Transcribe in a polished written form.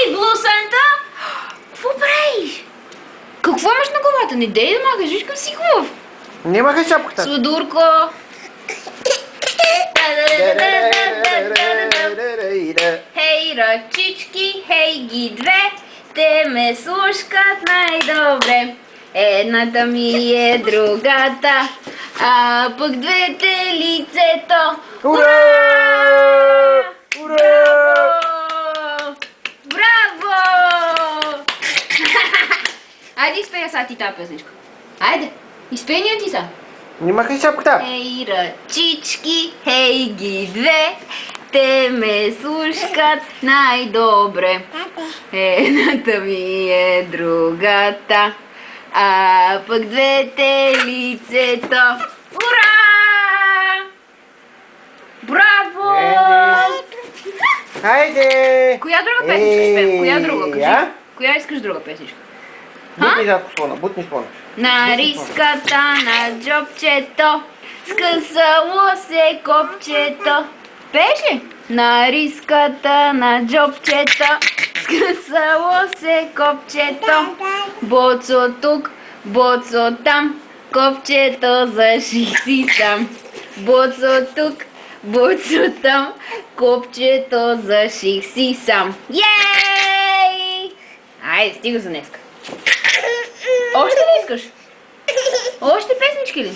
Ей, блусанта! Какво правиш? Какво имаш на главата? Не дей да махаш, виж към си хубав. Не махай шапката. Сладурко! Хей, ръчички, хей ги две, те ме слушкат най-добре. Едната ми е другата, а пък двете лицето. Ура! Ура! Браво! Айде изпея сега ти тази песничка. Айде, изпей ни я ти сега. Не махай шапката. Хей, ръчички, хей ги две, те ме слушкат най-добре. Едната ми е другата, а пък двете лицето. Ура! Браво! Хайде! Коя друга песничка спеем? Коя друга? Кажи. Я? Коя искаш друга песничка? Бутни татко слона, бутни слона. На риската на джобчето, скъсало се копчето. Пееш ли? На риската на джобчето, скъсало се копчето. Боцо тук, боцо там, копчето заших си сам. Боцо тук, боцо там, копчето заших си сам. Ей! Айде, стига за днеска. Още ли искаш? Още песнички ли?